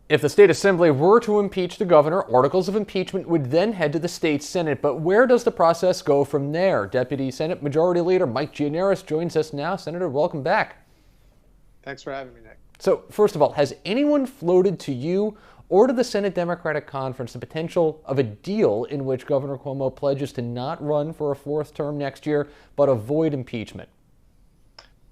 If the state assembly were to impeach the governor, articles of impeachment would then head to the state senate. But where does the process go from there? Deputy Senate Majority Leader Mike Gianaris joins us now. Senator, welcome back. Thanks for having me, Nick. So, first of all, has anyone floated to you or to the Senate Democratic Conference the potential of a deal in which Governor Cuomo pledges to not run for a fourth term next year, but avoid impeachment?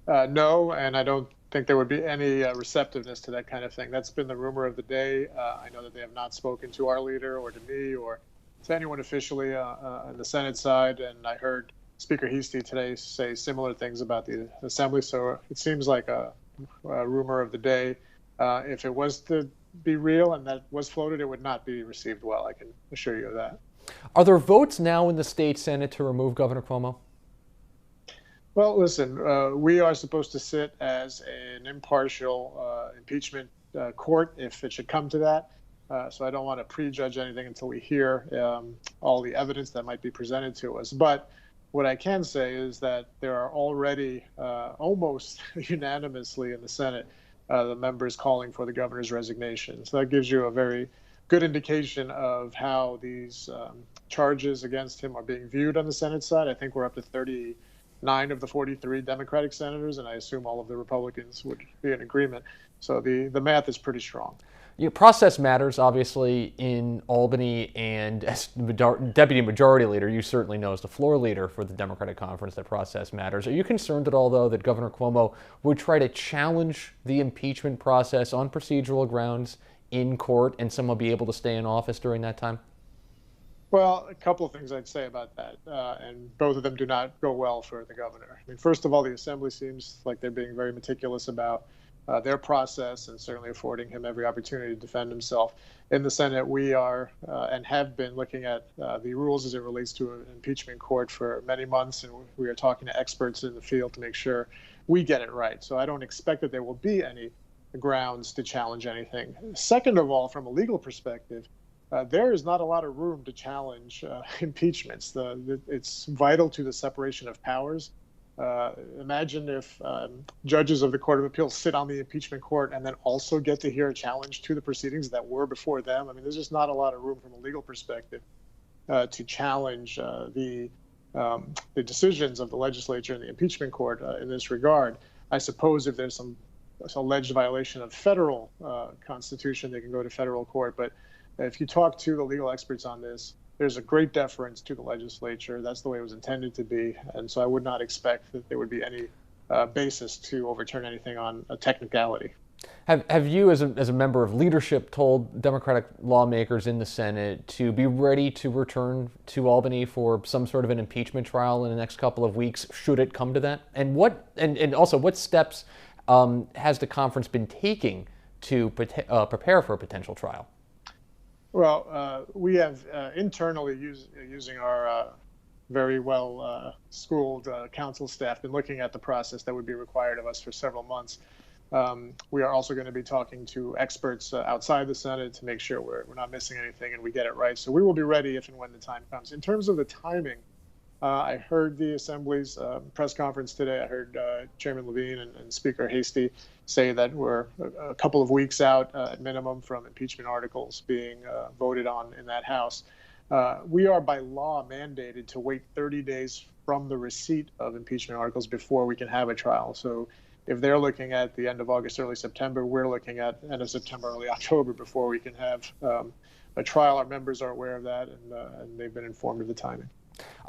No, and I don't think there would be any receptiveness to that kind of thing. That's been the rumor of the day. I know that they have not spoken to our leader or to me or to anyone officially on the Senate side, and I heard Speaker Heastie today say similar things about the Assembly, so it seems like a rumor of the day. If it was to be real and that was floated, it would not be received well, I can assure you of that. Are there votes now in the state Senate to remove Governor Cuomo? Well, listen, we are supposed to sit as an impartial impeachment court if it should come to that. So I don't want to prejudge anything until we hear all the evidence that might be presented to us. But what I can say is that there are already almost unanimously in the Senate the members calling for the governor's resignation. So that gives you a very good indication of how these charges against him are being viewed on the Senate side. I think we're up to 39 of the 43 Democratic senators, and I assume all of the Republicans would be in agreement. So the math is pretty strong. Process matters, obviously, in Albany, and as Deputy Majority Leader, you certainly know as the floor leader for the Democratic Conference that process matters. Are you concerned at all, though, that Governor Cuomo would try to challenge the impeachment process on procedural grounds in court and someone be able to stay in office during that time? Well, a couple of things I'd say about that, and both of them do not go well for the governor. I mean, first of all, the Assembly seems like they're being very meticulous about their process and certainly affording him every opportunity to defend himself. In the Senate, we are and have been looking at the rules as it relates to an impeachment court for many months, and we are talking to experts in the field to make sure we get it right. So I don't expect that there will be any grounds to challenge anything. Second of all, from a legal perspective, there is not a lot of room to challenge impeachments. It's vital to the separation of powers. Imagine if judges of the Court of Appeals sit on the impeachment court and then also get to hear a challenge to the proceedings that were before them. I mean, there's just not a lot of room from a legal perspective to challenge the decisions of the legislature and the impeachment court in this regard. I suppose if there's some alleged violation of federal constitution, they can go to federal court. But if you talk to the legal experts on this, there's a great deference to the legislature. That's the way it was intended to be. And so I would not expect that there would be any basis to overturn anything on a technicality. Have you, as a member of leadership, told Democratic lawmakers in the Senate to be ready to return to Albany for some sort of an impeachment trial in the next couple of weeks, should it come to that? And also, what steps has the conference been taking to prepare for a potential trial? Well, we have internally, using our very well schooled counsel staff, been looking at the process that would be required of us for several months. We are also going to be talking to experts outside the Senate to make sure we're not missing anything and we get it right. So we will be ready if and when the time comes. In terms of the timing, I heard the Assembly's press conference today. I heard Chairman Levine and Speaker Heastie say that we're a couple of weeks out at minimum from impeachment articles being voted on in that House. We are by law mandated to wait 30 days from the receipt of impeachment articles before we can have a trial. So if they're looking at the end of August, early September, we're looking at end of September, early October before we can have a trial. Our members are aware of that, and they've been informed of the timing.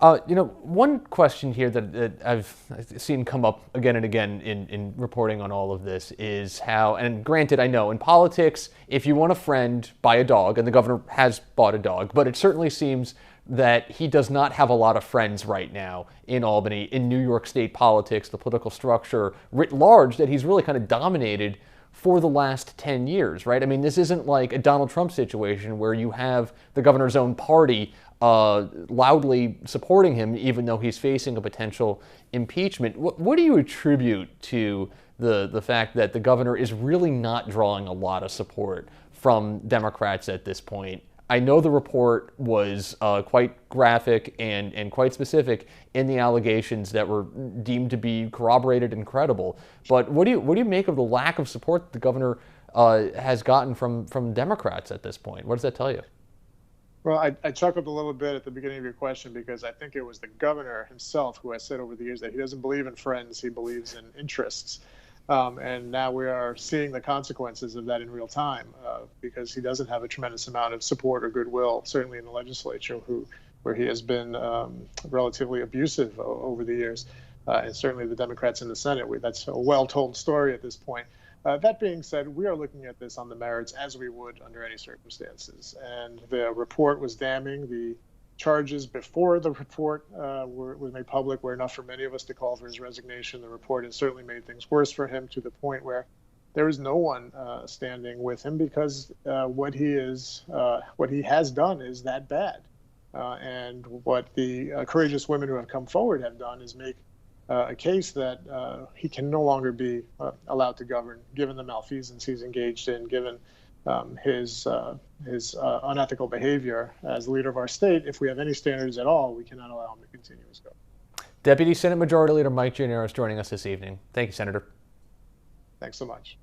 One question here that I've seen come up again and again in reporting on all of this is how, and granted, I know in politics, if you want a friend, buy a dog, and the governor has bought a dog, but it certainly seems that he does not have a lot of friends right now in Albany, in New York State politics, the political structure writ large, that he's really kind of dominated for the last 10 years, right? I mean, this isn't like a Donald Trump situation where you have the governor's own party loudly supporting him, even though he's facing a potential impeachment. What do you attribute to the fact that the governor is really not drawing a lot of support from Democrats at this point? I know the report was quite graphic and quite specific in the allegations that were deemed to be corroborated and credible. But what do you make of the lack of support that the governor has gotten from Democrats at this point. What does that tell you? Well, I chuckled a little bit at the beginning of your question because I think it was the governor himself who has said over the years that he doesn't believe in friends, he believes in interests. And now we are seeing the consequences of that in real time because he doesn't have a tremendous amount of support or goodwill, certainly in the legislature, where he has been relatively abusive over the years. And certainly the Democrats in the Senate, that's a well-told story at this point. That being said, we are looking at this on the merits as we would under any circumstances. And the report was damning. The charges before the report were made public were enough for many of us to call for his resignation. The report has certainly made things worse for him to the point where there is no one standing with him because what he has done is that bad. And what the courageous women who have come forward have done is make a case that he can no longer be allowed to govern, given the malfeasance he's engaged in, given his unethical behavior as leader of our state. If we have any standards at all, we cannot allow him to continue his government. Deputy Senate Majority Leader Mike Gianaris joining us this evening. Thank you, Senator. Thanks so much.